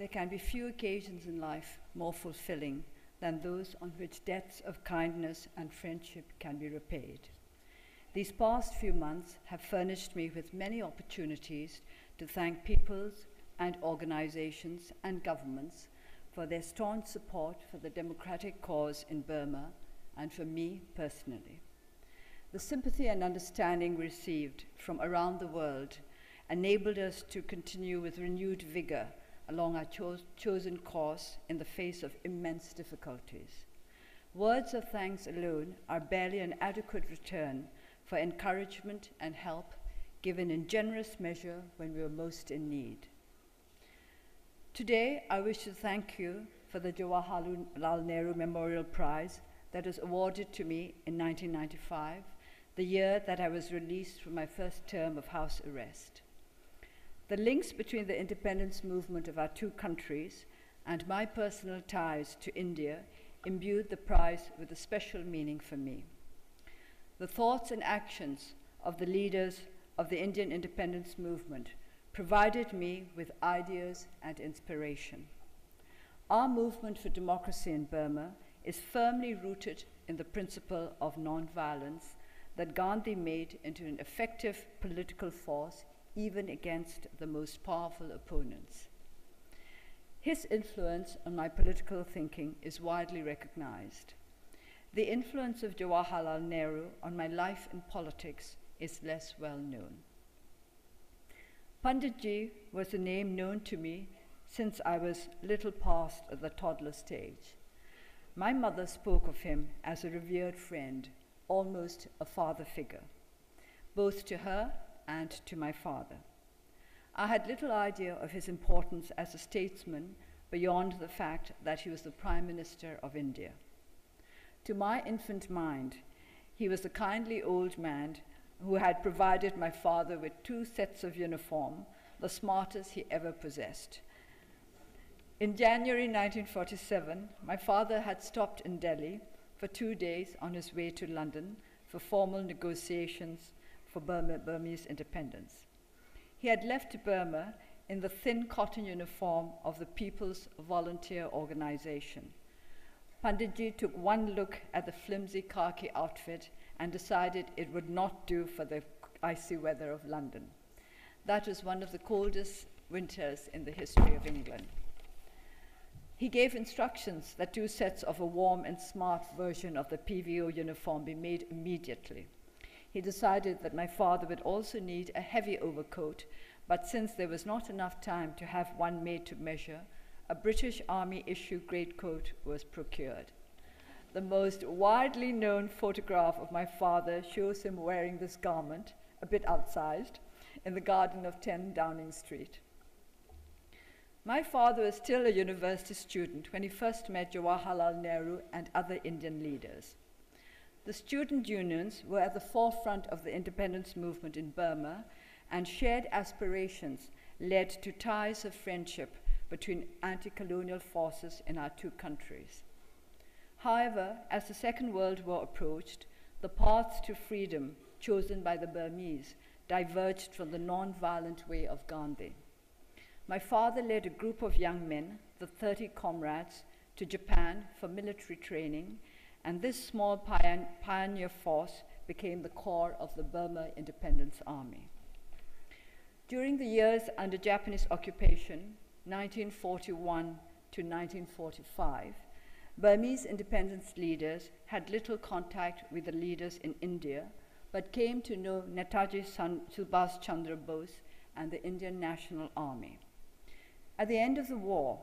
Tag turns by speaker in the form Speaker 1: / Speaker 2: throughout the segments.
Speaker 1: there can be few occasions in life more fulfilling than those on which debts of kindness and friendship can be repaid. These past few months have furnished me with many opportunities to thank peoples and organizations and governments for their staunch support for the democratic cause in Burma and for me personally. The sympathy and understanding received from around the world enabled us to continue with renewed vigor along our chosen course in the face of immense difficulties. Words of thanks alone are barely an adequate return for encouragement and help given in generous measure when we were most in need. Today, I wish to thank you for the Jawaharlal Nehru Memorial Prize that was awarded to me in 1995, the year that I was released from my first term of house arrest. The links between the independence movement of our two countries and my personal ties to India imbued the prize with a special meaning for me. The thoughts and actions of the leaders of the Indian independence movement provided me with ideas and inspiration. Our movement for democracy in Burma is firmly rooted in the principle of nonviolence that Gandhi made into an effective political force even against the most powerful opponents. His influence on my political thinking is widely recognized. The influence of Jawaharlal Nehru on my life in politics is less well known. Panditji was a name known to me since I was little past the toddler stage. My mother spoke of him as a revered friend, almost a father figure, both to her and to my father. I had little idea of his importance as a statesman beyond the fact that he was the Prime Minister of India. To my infant mind, he was a kindly old man who had provided my father with 2 sets of uniform, the smartest he ever possessed. In January 1947, my father had stopped in Delhi for 2 days on his way to London for formal negotiations for Burmese independence. He had left Burma in the thin cotton uniform of the People's Volunteer Organization. Panditji took one look at the flimsy khaki outfit and decided it would not do for the icy weather of London. That was one of the coldest winters in the history of England. He gave instructions that 2 sets of a warm and smart version of the PVO uniform be made immediately. He decided that my father would also need a heavy overcoat, but since there was not enough time to have one made to measure, a British Army issue greatcoat was procured. The most widely known photograph of my father shows him wearing this garment, a bit outsized, in the garden of 10 Downing Street. My father was still a university student when he first met Jawaharlal Nehru and other Indian leaders. The student unions were at the forefront of the independence movement in Burma, and shared aspirations led to ties of friendship between anti-colonial forces in our two countries. However, as the Second World War approached, the paths to freedom chosen by the Burmese diverged from the non-violent way of Gandhi. My father led a group of young men, the 30 comrades, to Japan for military training, and this small pioneer force became the core of the Burma Independence Army. During the years under Japanese occupation, 1941 to 1945, Burmese independence leaders had little contact with the leaders in India, but came to know Netaji Subhash Chandra Bose and the Indian National Army. At the end of the war,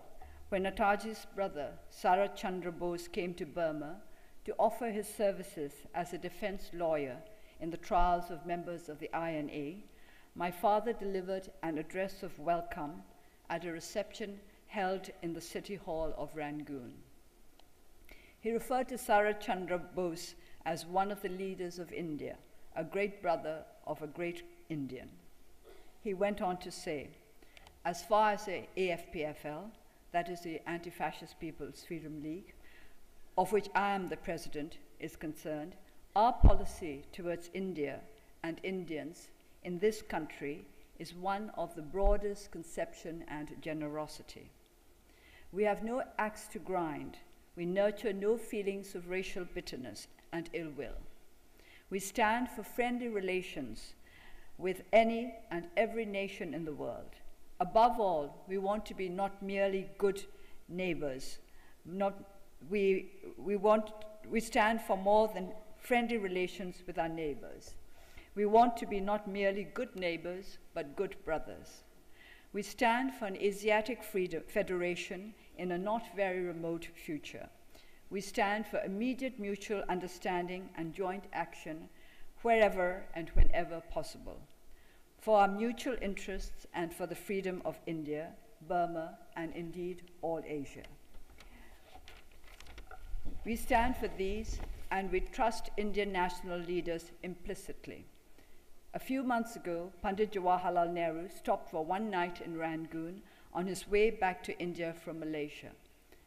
Speaker 1: when Netaji's brother, Sarat Chandra Bose, came to Burma to offer his services as a defense lawyer in the trials of members of the INA, my father delivered an address of welcome at a reception held in the City Hall of Rangoon. He referred to Sarat Chandra Bose as one of the leaders of India, a great brother of a great Indian. He went on to say, as far as the AFPFL, that is the Anti-Fascist People's Freedom League, of which I am the president, is concerned, our policy towards India and Indians in this country is one of the broadest conception and generosity. We have no axe to grind. We nurture no feelings of racial bitterness and ill will. We stand for friendly relations with any and every nation in the world. Above all, we want to be not merely good neighbors. We stand for more than friendly relations with our neighbors. We want to be not merely good neighbors, but good brothers. We stand for an Asiatic federation in a not very remote future. We stand for immediate mutual understanding and joint action wherever and whenever possible, for our mutual interests and for the freedom of India, Burma, and indeed all Asia. We stand for these, and we trust Indian national leaders implicitly. A few months ago, Pandit Jawaharlal Nehru stopped for one night in Rangoon on his way back to India from Malaysia.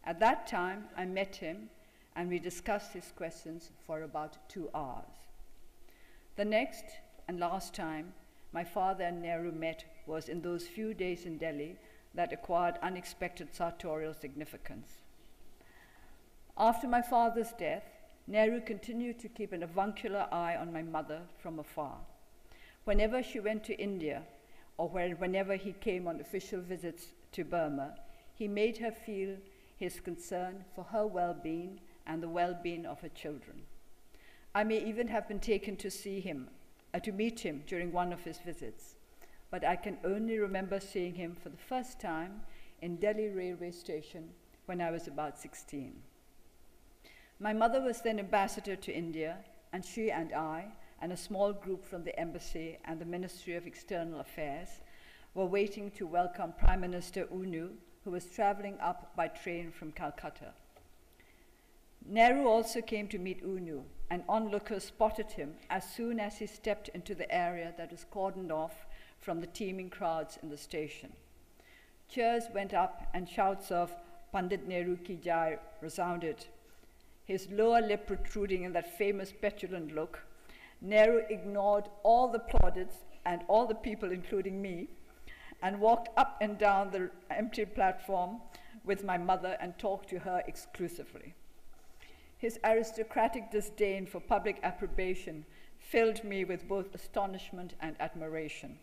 Speaker 1: At that time, I met him, and we discussed his questions for about 2 hours. The next and last time my father and Nehru met was in those few days in Delhi that acquired unexpected sartorial significance. After my father's death, Nehru continued to keep an avuncular eye on my mother from afar. Whenever she went to India, or whenever he came on official visits to Burma, he made her feel his concern for her well-being and the well-being of her children. I may even have been taken to meet him during one of his visits, but I can only remember seeing him for the first time in Delhi railway station when I was about 16. My mother was then ambassador to India, and she and I, and a small group from the embassy and the Ministry of External Affairs, were waiting to welcome Prime Minister Unu, who was traveling up by train from Calcutta. Nehru also came to meet Unu, and onlookers spotted him as soon as he stepped into the area that was cordoned off from the teeming crowds in the station. Cheers went up and shouts of Pandit Nehru ki jai resounded. His lower lip protruding in that famous petulant look, Nehru ignored all the plaudits and all the people, including me, and walked up and down the empty platform with my mother and talked to her exclusively. His aristocratic disdain for public approbation filled me with both astonishment and admiration.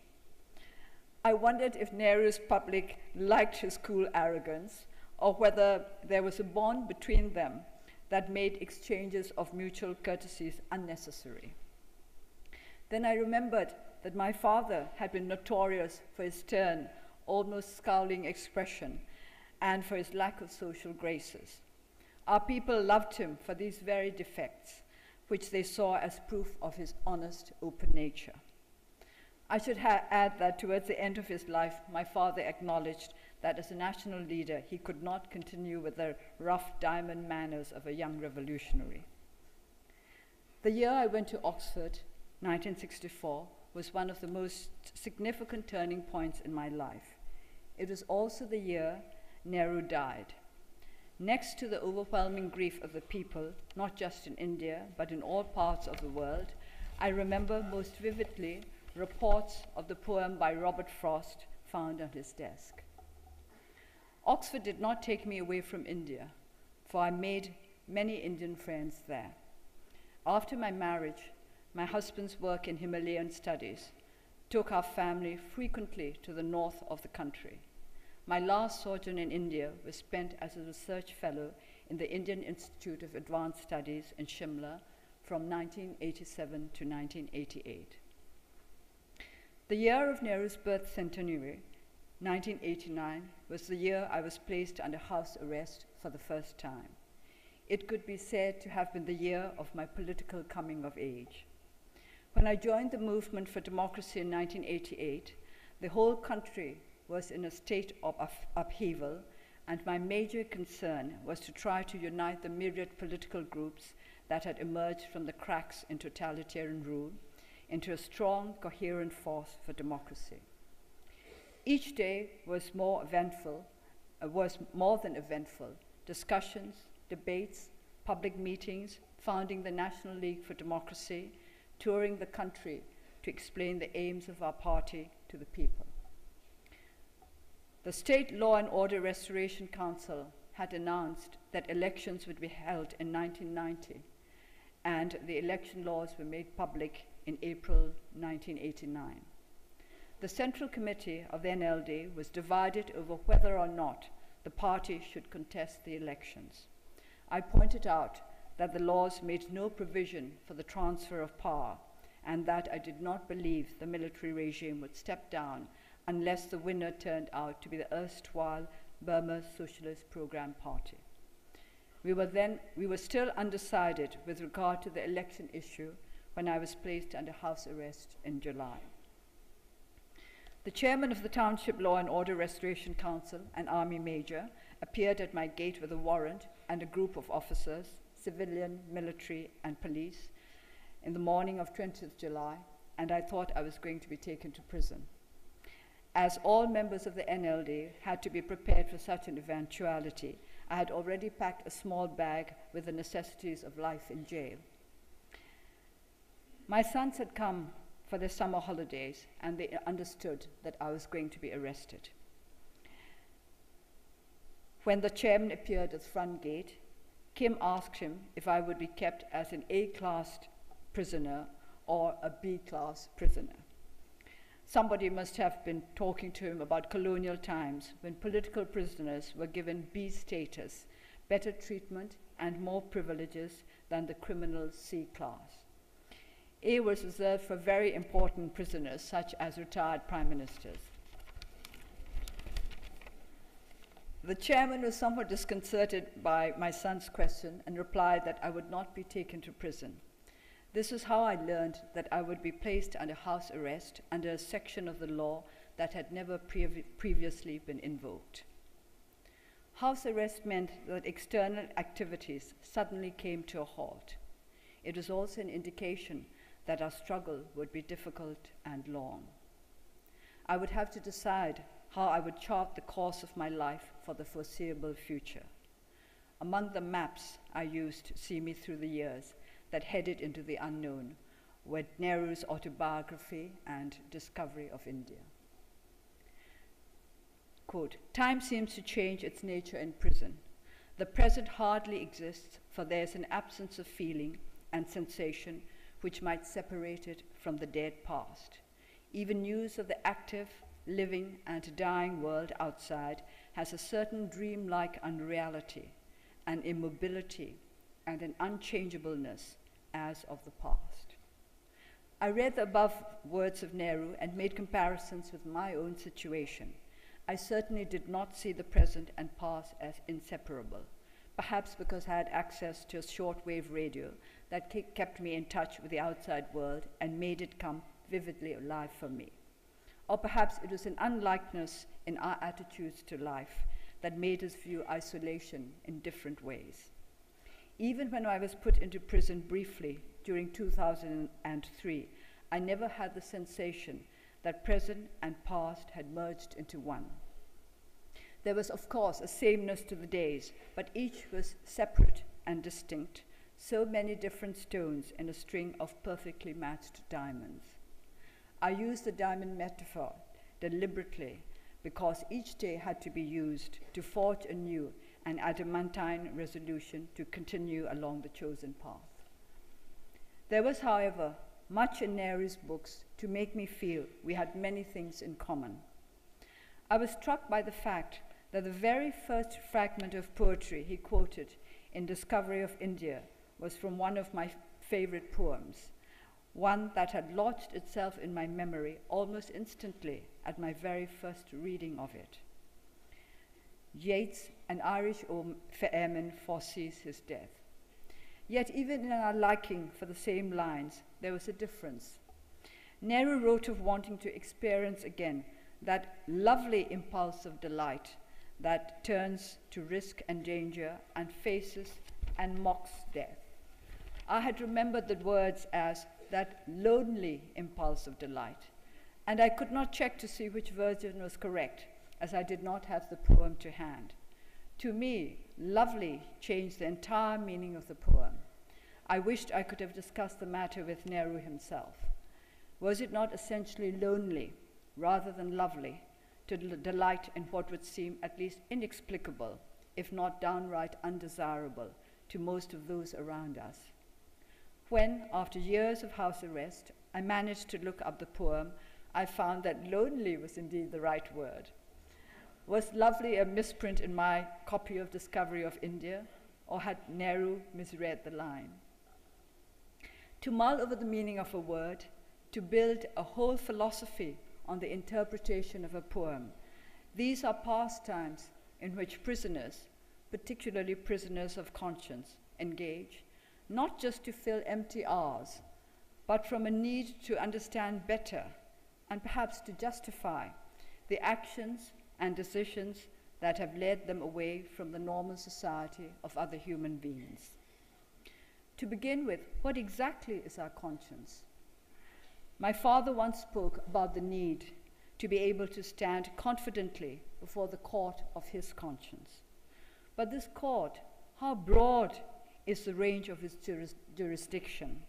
Speaker 1: I wondered if Nehru's public liked his cool arrogance, or whether there was a bond between them that made exchanges of mutual courtesies unnecessary. Then I remembered that my father had been notorious for his stern, almost scowling expression and for his lack of social graces. Our people loved him for these very defects, which they saw as proof of his honest, open nature. I should add that towards the end of his life, my father acknowledged that as a national leader, he could not continue with the rough diamond manners of a young revolutionary. The year I went to Oxford, 1964, was one of the most significant turning points in my life. It was also the year Nehru died. Next to the overwhelming grief of the people, not just in India, but in all parts of the world, I remember most vividly reports of the poem by Robert Frost found on his desk. Oxford did not take me away from India, for I made many Indian friends there. After my marriage, my husband's work in Himalayan studies took our family frequently to the north of the country. My last sojourn in India was spent as a research fellow in the Indian Institute of Advanced Studies in Shimla from 1987 to 1988. The year of Nehru's birth centenary, 1989, was the year I was placed under house arrest for the first time. It could be said to have been the year of my political coming of age. When I joined the movement for democracy in 1988, the whole country was in a state of upheaval, and my major concern was to try to unite the myriad political groups that had emerged from the cracks in totalitarian rule into a strong, coherent force for democracy. Each day was more than eventful. Discussions, debates, public meetings, founding the National League for Democracy, touring the country to explain the aims of our party to the people. The State Law and Order Restoration Council had announced that elections would be held in 1990, and the election laws were made public in April 1989. The Central Committee of the NLD was divided over whether or not the party should contest the elections. I pointed out that the laws made no provision for the transfer of power, and that I did not believe the military regime would step down unless the winner turned out to be the erstwhile Burma Socialist Program Party. We were still undecided with regard to the election issue when I was placed under house arrest in July. The chairman of the Township Law and Order Restoration Council, an army major, appeared at my gate with a warrant and a group of officers, civilian, military, and police, in the morning of 20th July, and I thought I was going to be taken to prison. As all members of the NLD had to be prepared for such an eventuality, I had already packed a small bag with the necessities of life in jail. My sons had come for their summer holidays, and they understood that I was going to be arrested. When the chairman appeared at the front gate, Kim asked him if I would be kept as an A-class prisoner or a B-class prisoner. Somebody must have been talking to him about colonial times when political prisoners were given B status, better treatment, and more privileges than the criminal C class. A was reserved for very important prisoners, such as retired prime ministers. The chairman was somewhat disconcerted by my son's question and replied that I would not be taken to prison. This was how I learned that I would be placed under house arrest under a section of the law that had never previously been invoked. House arrest meant that external activities suddenly came to a halt. It was also an indication that our struggle would be difficult and long. I would have to decide how I would chart the course of my life for the foreseeable future. Among the maps I used to see me through the years that headed into the unknown were Nehru's autobiography and Discovery of India. Quote, "Time seems to change its nature in prison. The present hardly exists, for there is an absence of feeling and sensation which might separate it from the dead past. Even news of the active, living, and dying world outside has a certain dreamlike unreality, an immobility, and an unchangeableness as of the past." I read the above words of Nehru and made comparisons with my own situation. I certainly did not see the present and past as inseparable, perhaps because I had access to a shortwave radio that kept me in touch with the outside world and made it come vividly alive for me. Or perhaps it was an unlikeness in our attitudes to life that made us view isolation in different ways. Even when I was put into prison briefly during 2003, I never had the sensation that present and past had merged into one. There was, of course, a sameness to the days, but each was separate and distinct, so many different stones in a string of perfectly matched diamonds. I use the diamond metaphor deliberately because each day had to be used to forge anew an adamantine resolution to continue along the chosen path. There was, however, much in Nehru's books to make me feel we had many things in common. I was struck by the fact that the very first fragment of poetry he quoted in Discovery of India was from one of my favorite poems, one that had lodged itself in my memory almost instantly at my very first reading of it. Yeats, an Irish airman, foresees his death. Yet even in our liking for the same lines, there was a difference. Nehru wrote of wanting to experience again that lovely impulse of delight that turns to risk and danger and faces and mocks death. I had remembered the words as that lonely impulse of delight, and I could not check to see which version was correct, as I did not have the poem to hand. To me, lovely changed the entire meaning of the poem. I wished I could have discussed the matter with Nehru himself. Was it not essentially lonely, rather than lovely, to delight in what would seem at least inexplicable, if not downright undesirable, to most of those around us. When, after years of house arrest, I managed to look up the poem, I found that lonely was indeed the right word. Was lovely a misprint in my copy of Discovery of India, or had Nehru misread the line? To mull over the meaning of a word, to build a whole philosophy on the interpretation of a poem, these are pastimes in which prisoners, particularly prisoners of conscience, engage, not just to fill empty hours, but from a need to understand better and perhaps to justify the actions and decisions that have led them away from the normal society of other human beings. To begin with, what exactly is our conscience? My father once spoke about the need to be able to stand confidently before the court of his conscience. But this court, how broad is the range of its jurisdiction?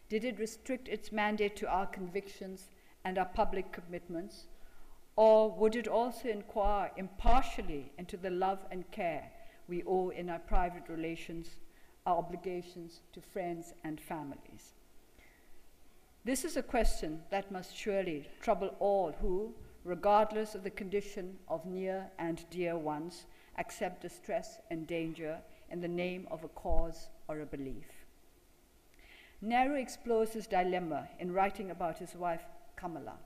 Speaker 1: Did it restrict its mandate to our convictions and our public commitments? Or would it also inquire impartially into the love and care we owe in our private relations, our obligations to friends and families? This is a question that must surely trouble all who, regardless of the condition of near and dear ones, accept distress and danger in the name of a cause or a belief. Nehru explores his dilemma in writing about his wife, Kamala.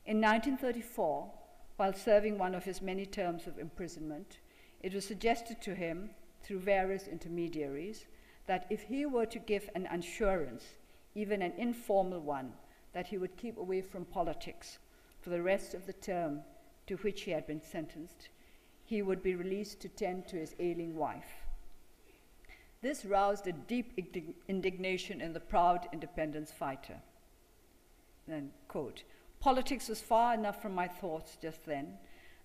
Speaker 1: In 1934, while serving one of his many terms of imprisonment, it was suggested to him, through various intermediaries, that if he were to give an assurance, even an informal one, that he would keep away from politics for the rest of the term to which he had been sentenced, he would be released to tend to his ailing wife. This roused a deep indignation in the proud independence fighter. Then, quote, "Politics was far enough from my thoughts just then,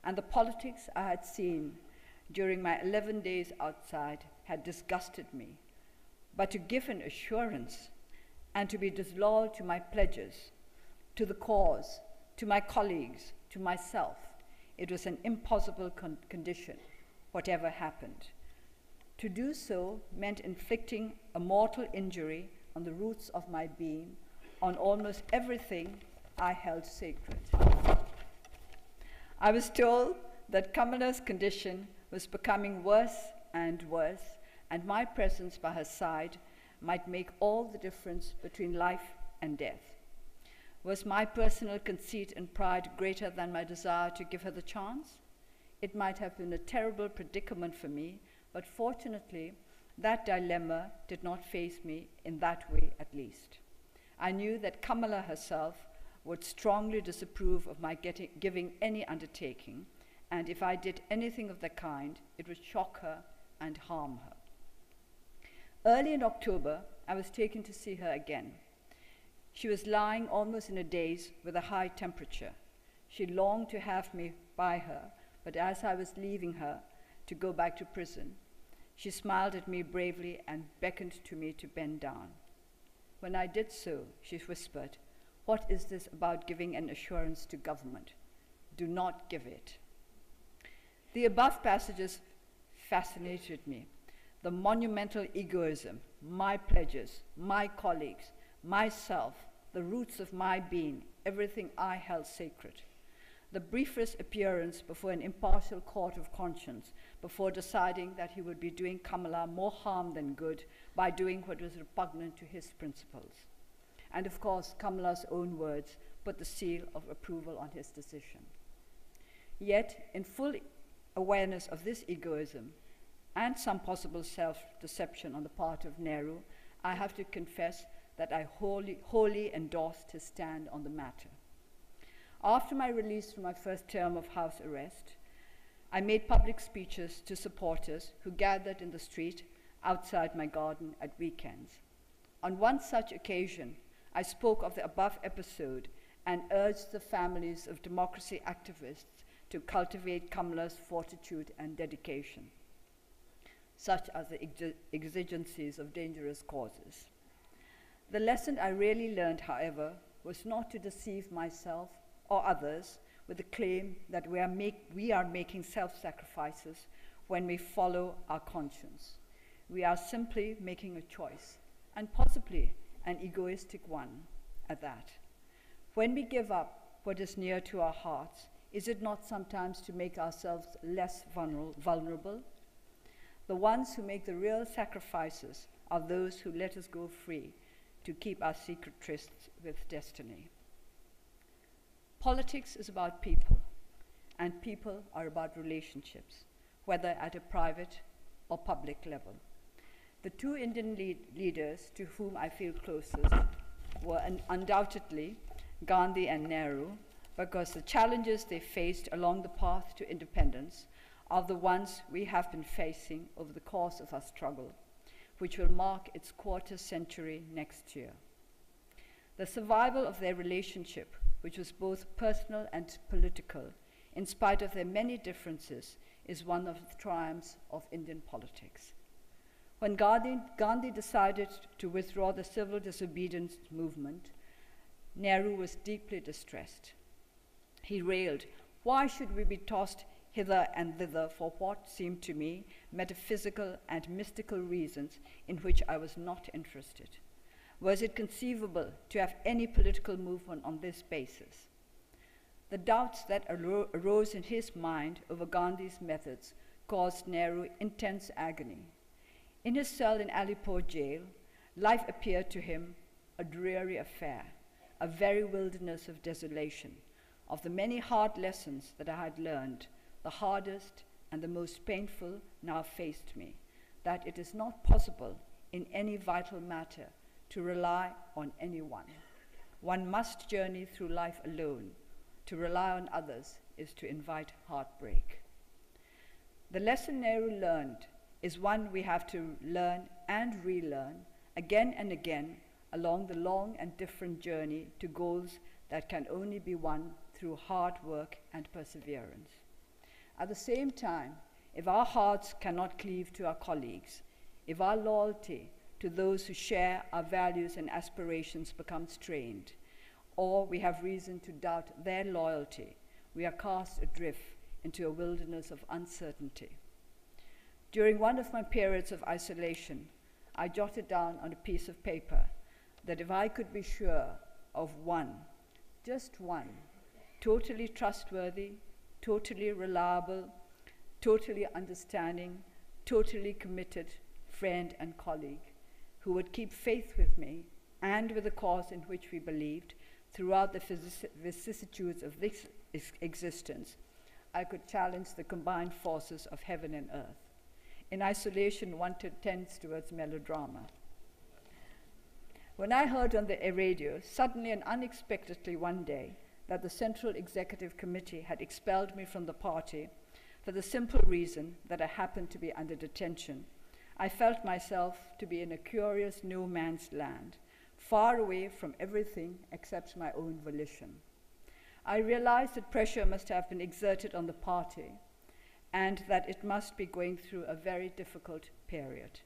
Speaker 1: and the politics I had seen during my 11 days outside had disgusted me. But to give an assurance and to be disloyal to my pledges, to the cause, to my colleagues, to myself, it was an impossible condition, whatever happened. To do so meant inflicting a mortal injury on the roots of my being, on almost everything I held sacred." I was told that Kamala's condition was becoming worse and worse, and my presence by her side might make all the difference between life and death. Was my personal conceit and pride greater than my desire to give her the chance? It might have been a terrible predicament for me, but fortunately, that dilemma did not face me in that way at least. I knew that Kamala herself would strongly disapprove of my giving any undertaking, and if I did anything of the kind, it would shock her and harm her. Early in October, I was taken to see her again. She was lying almost in a daze with a high temperature. She longed to have me by her, but as I was leaving her to go back to prison, she smiled at me bravely and beckoned to me to bend down. When I did so, she whispered, "What is this about giving an assurance to government? Do not give it." The above passages fascinated me. The monumental egoism, my pledges, my colleagues, myself, the roots of my being, everything I held sacred. The briefest appearance before an impartial court of conscience, before deciding that he would be doing Kamala more harm than good by doing what was repugnant to his principles. And of course, Kamala's own words put the seal of approval on his decision. Yet, in full awareness of this egoism and some possible self-deception on the part of Nehru, I have to confess that I wholly endorsed his stand on the matter. After my release from my first term of house arrest, I made public speeches to supporters who gathered in the street outside my garden at weekends. On one such occasion, I spoke of the above episode and urged the families of democracy activists to cultivate Kamala's fortitude and dedication, such as the exigencies of dangerous causes. The lesson I really learned, however, was not to deceive myself or others with the claim that we are making self-sacrifices when we follow our conscience. We are simply making a choice, and possibly an egoistic one at that. When we give up what is near to our hearts, is it not sometimes to make ourselves less vulnerable? The ones who make the real sacrifices are those who let us go free to keep our secret trysts with destiny. Politics is about people, and people are about relationships, whether at a private or public level. The two Indian leaders to whom I feel closest were undoubtedly Gandhi and Nehru, because the challenges they faced along the path to independence are the ones we have been facing over the course of our struggle, which will mark its quarter century next year. The survival of their relationship, which was both personal and political, in spite of their many differences, is one of the triumphs of Indian politics. When Gandhi decided to withdraw the civil disobedience movement, Nehru was deeply distressed. He railed, "Why should we be tossed hither and thither for what seemed to me metaphysical and mystical reasons in which I was not interested? Was it conceivable to have any political movement on this basis?" The doubts that arose in his mind over Gandhi's methods caused Nehru intense agony. In his cell in Alipore jail, life appeared to him a dreary affair, a very wilderness of desolation. Of the many hard lessons that I had learned, the hardest and the most painful now faced me, that it is not possible in any vital matter to rely on anyone. One must journey through life alone. To rely on others is to invite heartbreak. The lesson Nehru learned is one we have to learn and relearn again and again along the long and different journey to goals that can only be won through hard work and perseverance. At the same time, if our hearts cannot cleave to our colleagues, if our loyalty to those who share our values and aspirations becomes strained, or we have reason to doubt their loyalty, we are cast adrift into a wilderness of uncertainty. During one of my periods of isolation, I jotted down on a piece of paper that if I could be sure of one, just one, totally trustworthy, totally reliable, totally understanding, totally committed friend and colleague who would keep faith with me and with the cause in which we believed throughout the vicissitudes of this existence, I could challenge the combined forces of heaven and earth. In isolation, one tends towards melodrama. When I heard on the radio, suddenly and unexpectedly one day, that the Central Executive Committee had expelled me from the party for the simple reason that I happened to be under detention, I felt myself to be in a curious no man's land, far away from everything except my own volition. I realized that pressure must have been exerted on the party and that it must be going through a very difficult period.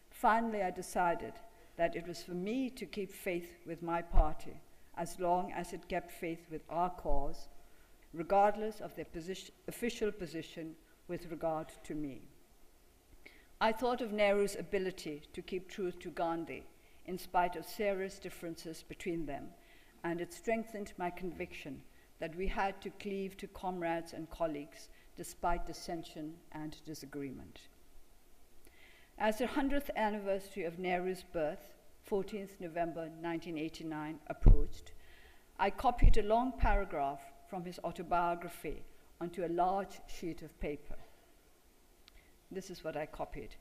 Speaker 1: Finally, I decided that it was for me to keep faith with my party as long as it kept faith with our cause, regardless of their official position with regard to me. I thought of Nehru's ability to keep truth to Gandhi in spite of serious differences between them, and it strengthened my conviction that we had to cleave to comrades and colleagues despite dissension and disagreement. As the 100th anniversary of Nehru's birth, 14th November 1989, approached, I copied a long paragraph from his autobiography onto a large sheet of paper. This is what I copied.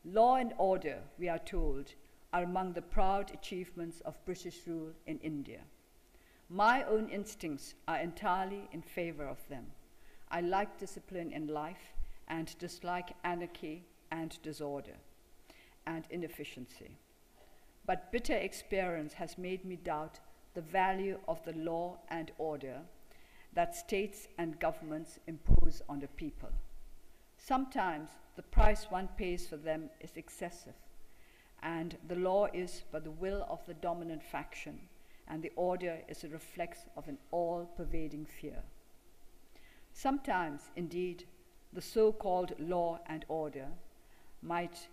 Speaker 1: "Law and order, we are told, are among the proud achievements of British rule in India. My own instincts are entirely in favor of them. I like discipline in life and dislike anarchy and disorder and inefficiency. But bitter experience has made me doubt the value of the law and order that states and governments impose on the people. Sometimes the price one pays for them is excessive, and the law is but the will of the dominant faction, and the order is a reflex of an all-pervading fear. Sometimes, indeed, the so-called law and order might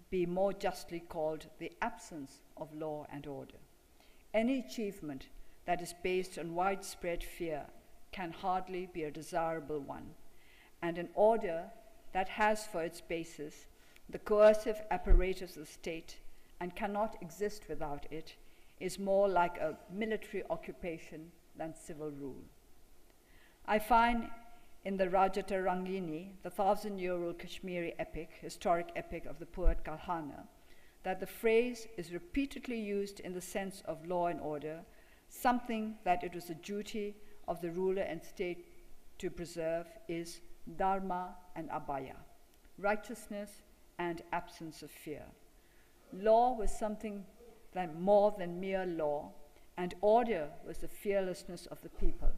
Speaker 1: be more justly called the absence of law and order. Any achievement that is based on widespread fear can hardly be a desirable one, and an order that has for its basis the coercive apparatus of the state and cannot exist without it is more like a military occupation than civil rule. I find in the Rajata Rangini, the 1,000-year-old Kashmiri epic, historic epic of the poet Kalhana, that the phrase is repeatedly used in the sense of law and order, something that it was the duty of the ruler and state to preserve is dharma and abhaya, righteousness and absence of fear. Law was something more than mere law, and order was the fearlessness of the people.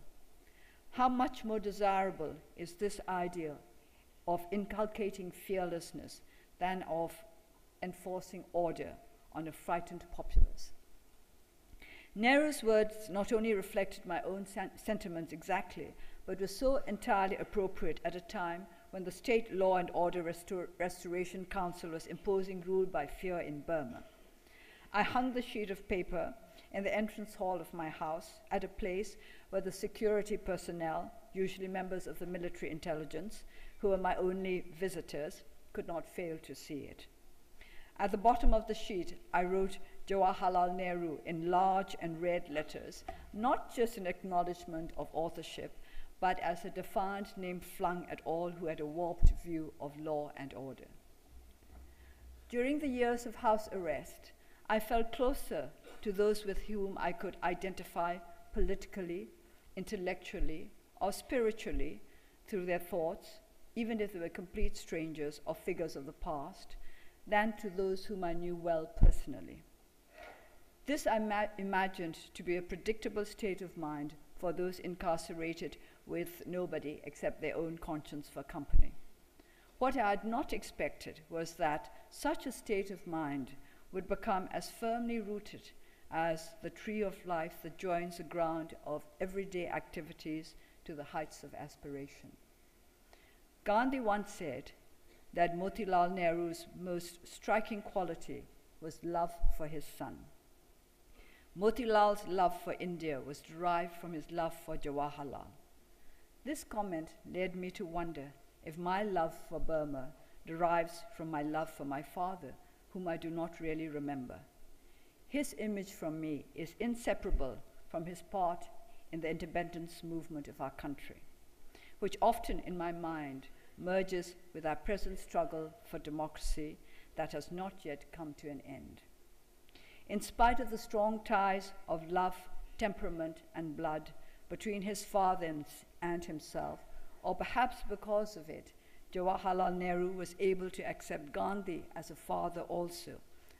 Speaker 1: How much more desirable is this ideal of inculcating fearlessness than of enforcing order on a frightened populace? Nehru's words not only reflected my own sentiments exactly, but were so entirely appropriate at a time when the State Law and Order Restoration Council was imposing rule by fear in Burma. I hung the sheet of paper in the entrance hall of my house at a place where the security personnel, usually members of the military intelligence, who were my only visitors, could not fail to see it. At the bottom of the sheet, I wrote Jawaharlal Nehru in large and red letters, not just an acknowledgement of authorship, but as a defiant name flung at all who had a warped view of law and order. During the years of house arrest, I felt closer to those with whom I could identify politically, intellectually, or spiritually through their thoughts, even if they were complete strangers or figures of the past, than to those whom I knew well personally. This I imagined to be a predictable state of mind for those incarcerated with nobody except their own conscience for company. What I had not expected was that such a state of mind would become as firmly rooted as the tree of life that joins the ground of everyday activities to the heights of aspiration. Gandhi once said that Motilal Nehru's most striking quality was love for his son. Motilal's love for India was derived from his love for Jawaharlal. This comment led me to wonder if my love for Burma derives from my love for my father, whom I do not really remember. His image from me is inseparable from his part in the independence movement of our country, which often in my mind merges with our present struggle for democracy that has not yet come to an end. In spite of the strong ties of love, temperament, and blood between his father and himself, or perhaps because of it, Jawaharlal Nehru was able to accept Gandhi as a father also,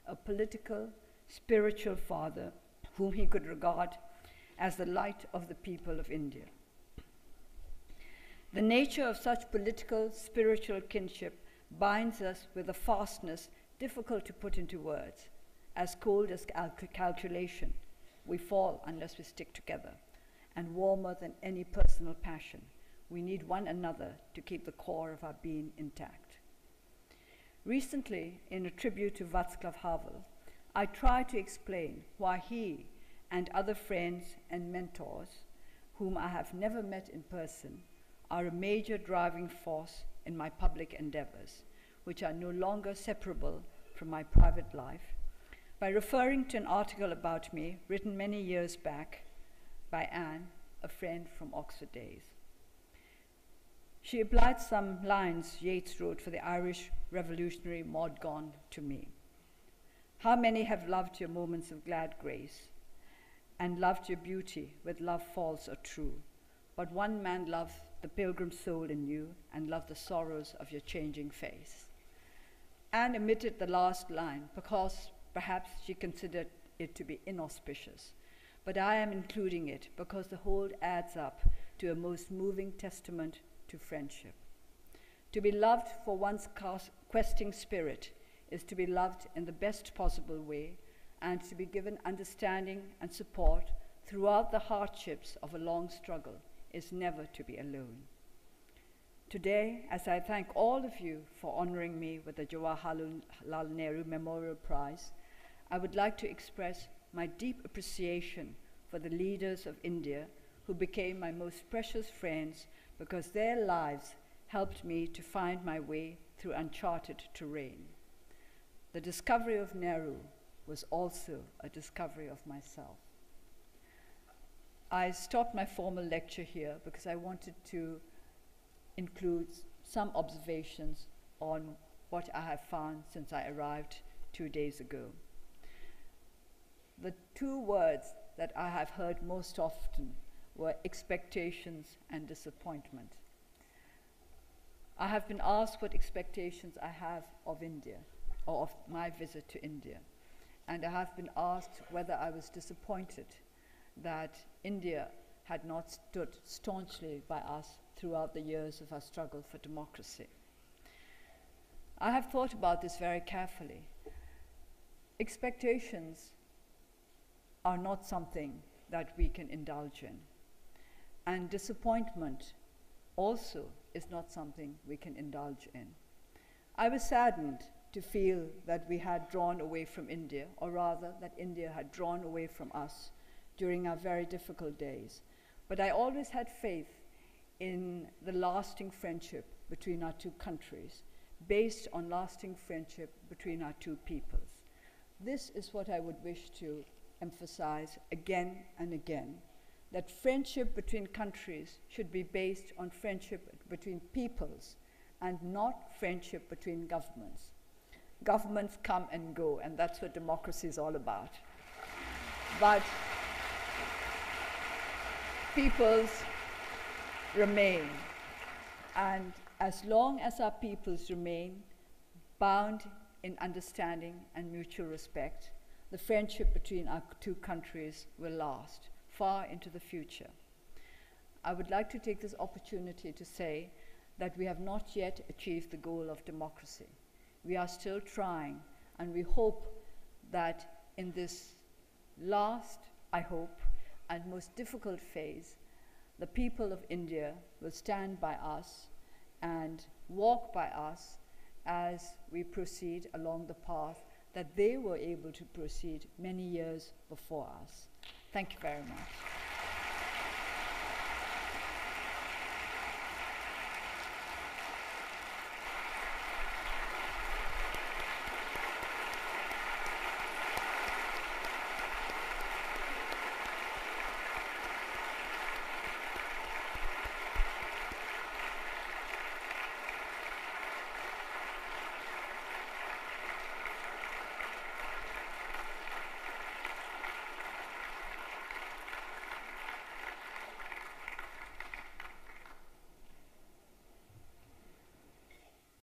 Speaker 1: a political, spiritual father whom he could regard as the light of the people of India. The nature of such political, spiritual kinship binds us with a fastness difficult to put into words. As cold as calculation, we fall unless we stick together, and warmer than any personal passion, we need one another to keep the core of our being intact. Recently, in a tribute to Václav Havel, I tried to explain why he and other friends and mentors, whom I have never met in person, are a major driving force in my public endeavors, which are no longer separable from my private life, by referring to an article about me written many years back by Anne, a friend from Oxford days. She applied some lines Yeats wrote for the Irish revolutionary Maud Gonne to me. How many have loved your moments of glad grace, and loved your beauty with love false or true, but one man loved the pilgrim soul in you and loved the sorrows of your changing face. Anne omitted the last line because perhaps she considered it to be inauspicious, but I am including it because the whole adds up to a most moving testament to friendship. To be loved for one's questing spirit is to be loved in the best possible way and to be given understanding and support throughout the hardships of a long struggle is never to be alone. Today, as I thank all of you for honoring me with the Jawaharlal Nehru Memorial Prize, I would like to express my deep appreciation for the leaders of India who became my most precious friends because their lives helped me to find my way through uncharted terrain. The discovery of Nehru was also a discovery of myself. I stopped my formal lecture here because I wanted to include some observations on what I have found since I arrived 2 days ago. The two words that I have heard most often were expectations and disappointment. I have been asked what expectations I have of India, or of my visit to India, and I have been asked whether I was disappointed that India had not stood staunchly by us throughout the years of our struggle for democracy. I have thought about this very carefully. Expectations are not something that we can indulge in, and disappointment also is not something we can indulge in. I was saddened to feel that we had drawn away from India, or rather that India had drawn away from us during our very difficult days. But I always had faith in the lasting friendship between our two countries, based on lasting friendship between our two peoples. This is what I would wish to emphasize again and again, that friendship between countries should be based on friendship between peoples and not friendship between governments. Governments come and go, and that's what democracy is all about. But peoples remain, and as long as our peoples remain bound in understanding and mutual respect, the friendship between our two countries will last far into the future. I would like to take this opportunity to say that we have not yet achieved the goal of democracy. We are still trying, and we hope that in this last, I hope, and most difficult phase, the people of India will stand by us and walk by us as we proceed along the path that they were able to proceed many years before us. Thank you very much.